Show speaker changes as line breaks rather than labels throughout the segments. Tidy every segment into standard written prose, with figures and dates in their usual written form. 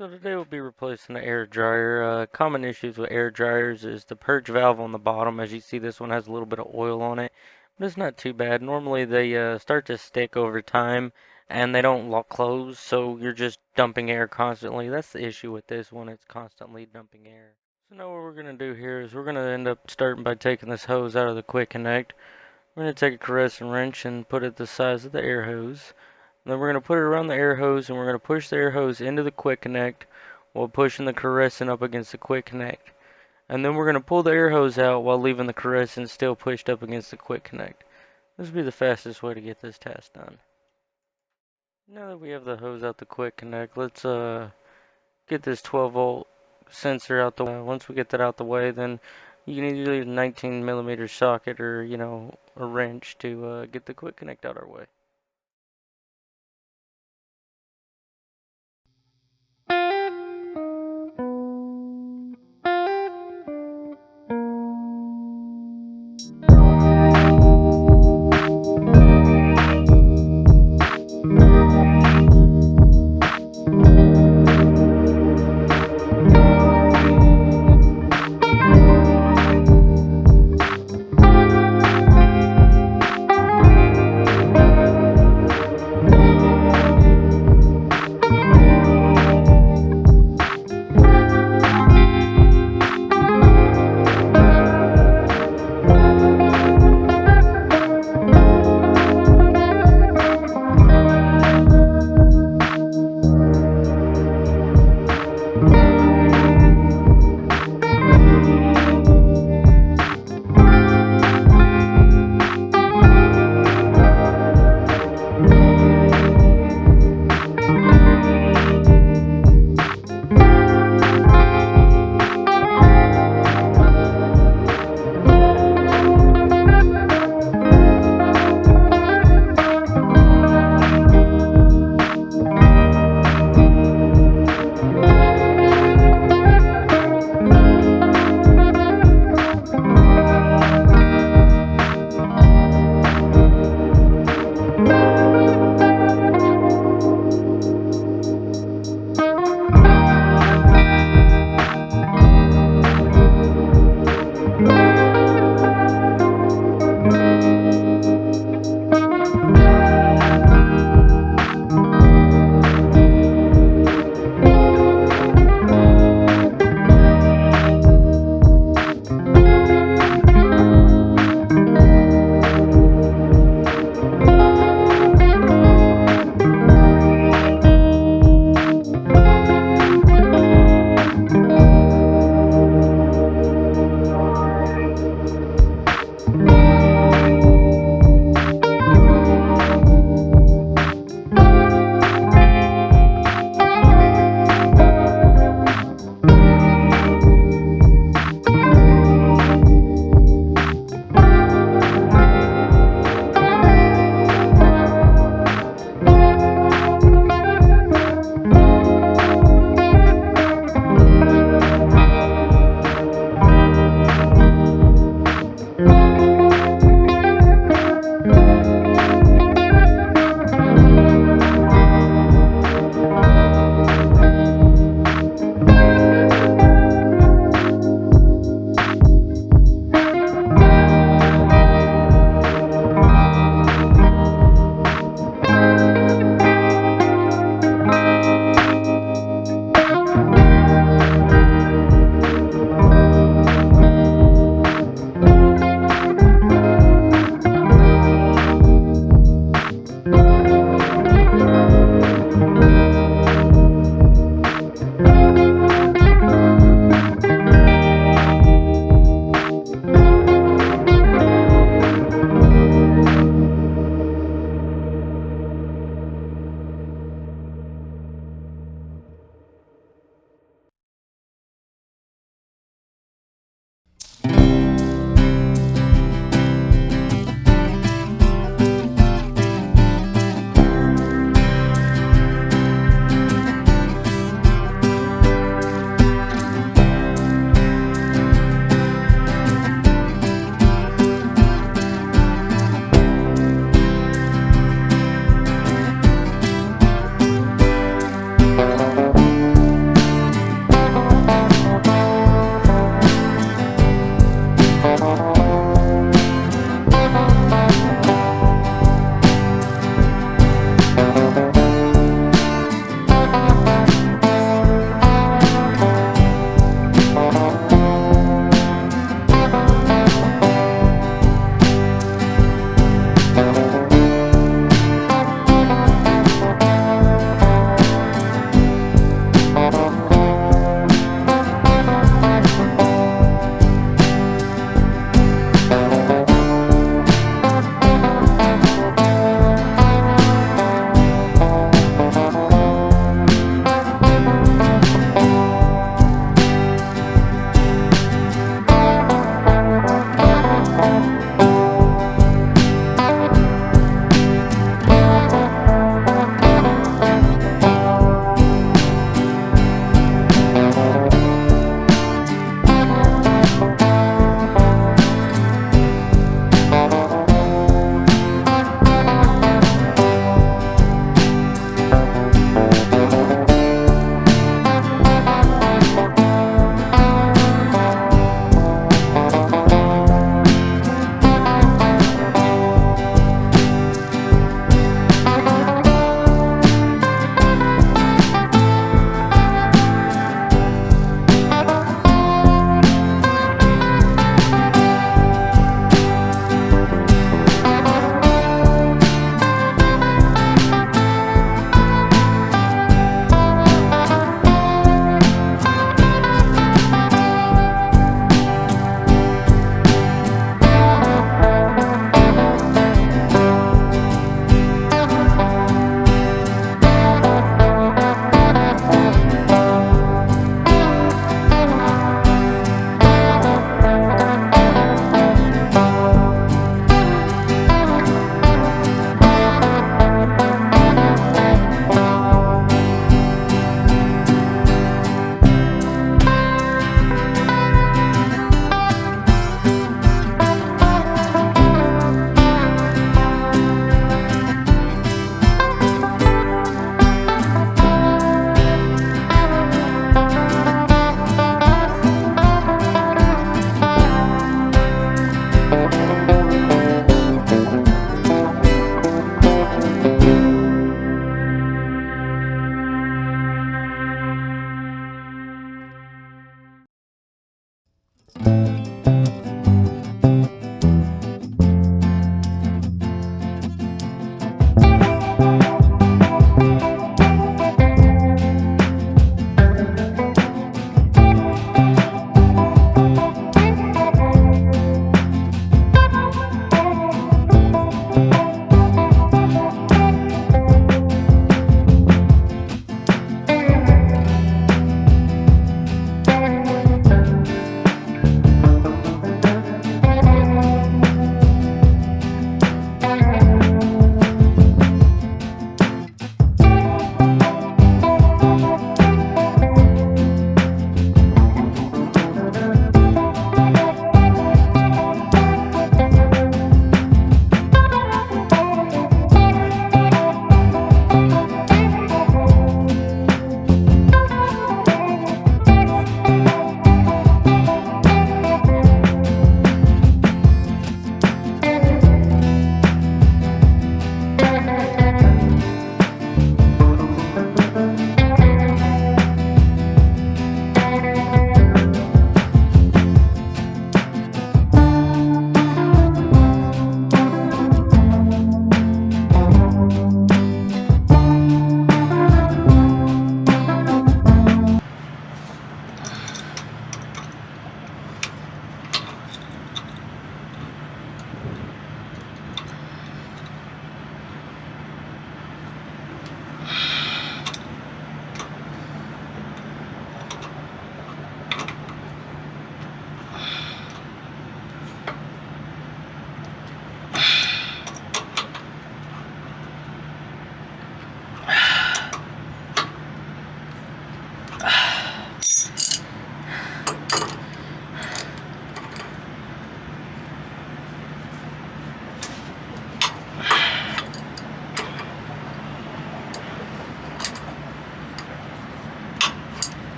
So today we'll be replacing the air dryer. Common issues with air dryers is the purge valve on the bottom. As you see, this one has a little bit of oil on it, but it's not too bad. Normally they start to stick over time and they don't lock close, so you're just dumping air constantly. That's the issue with this one. It's constantly dumping air. So now what we're going to do here is we're going to end up starting by taking this hose out of the quick connect. We're going to take a caress and wrench and put it the size of the air hose. Then we're going to put it around the air hose and we're going to push the air hose into the quick connect while pushing the caressant up against the quick connect. And then we're going to pull the air hose out while leaving the caressant still pushed up against the quick connect. This will be the fastest way to get this task done. Now that we have the hose out the quick connect, let's get this 12-volt sensor out the way. Once we get that out the way, then you can either use a 19mm socket or, a wrench to get the quick connect out our way.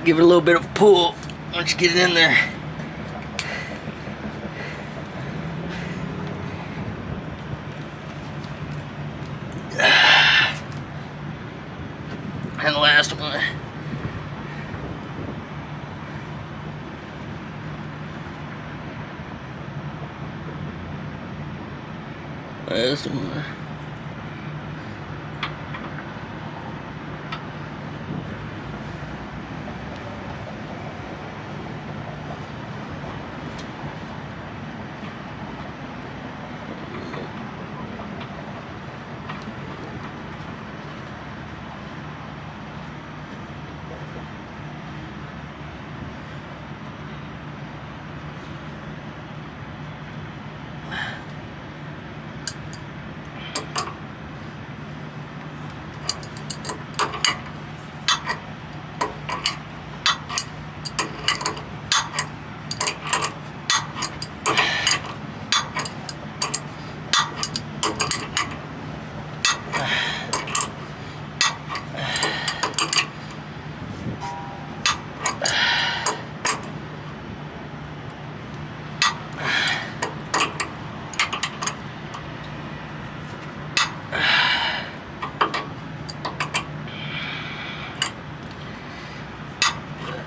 Give it a little bit of a pull once you get it in there. And the last one. Last one.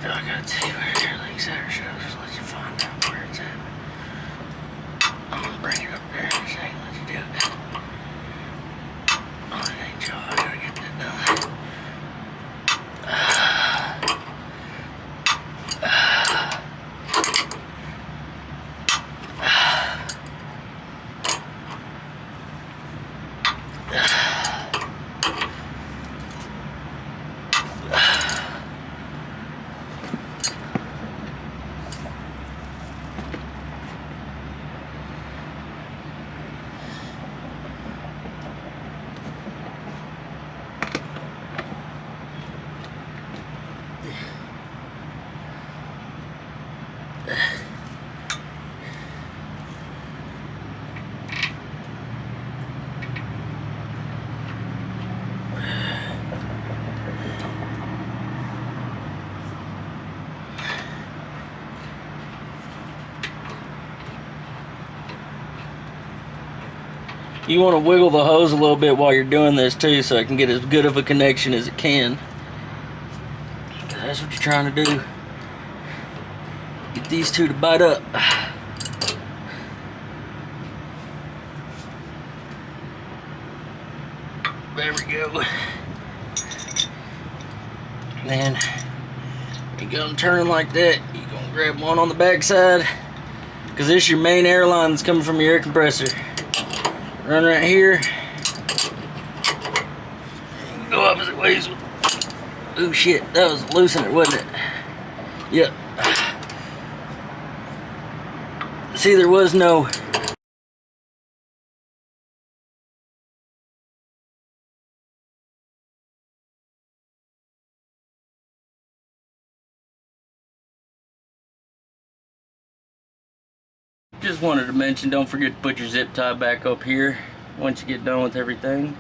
I gotta tell you where your legs at, or should I just let you find out where it's at? I'm gonna bring it up there in a second, let you do it. Oh, it ain't Joe, I gotta get that done. You want to wiggle the hose a little bit while you're doing this too, so it can get as good of a connection as it can. That's what you're trying to do. Get these two to bite up. There we go. Then you're gonna turn like that. You're gonna grab one on the back side, because this is your main air line that's coming from your air compressor. Run right here. Go opposite ways. Oh shit, that was loosening it, wasn't it? Yep. See, there was no just wanted to mention, don't forget to put your zip tie back up here once you get done with everything.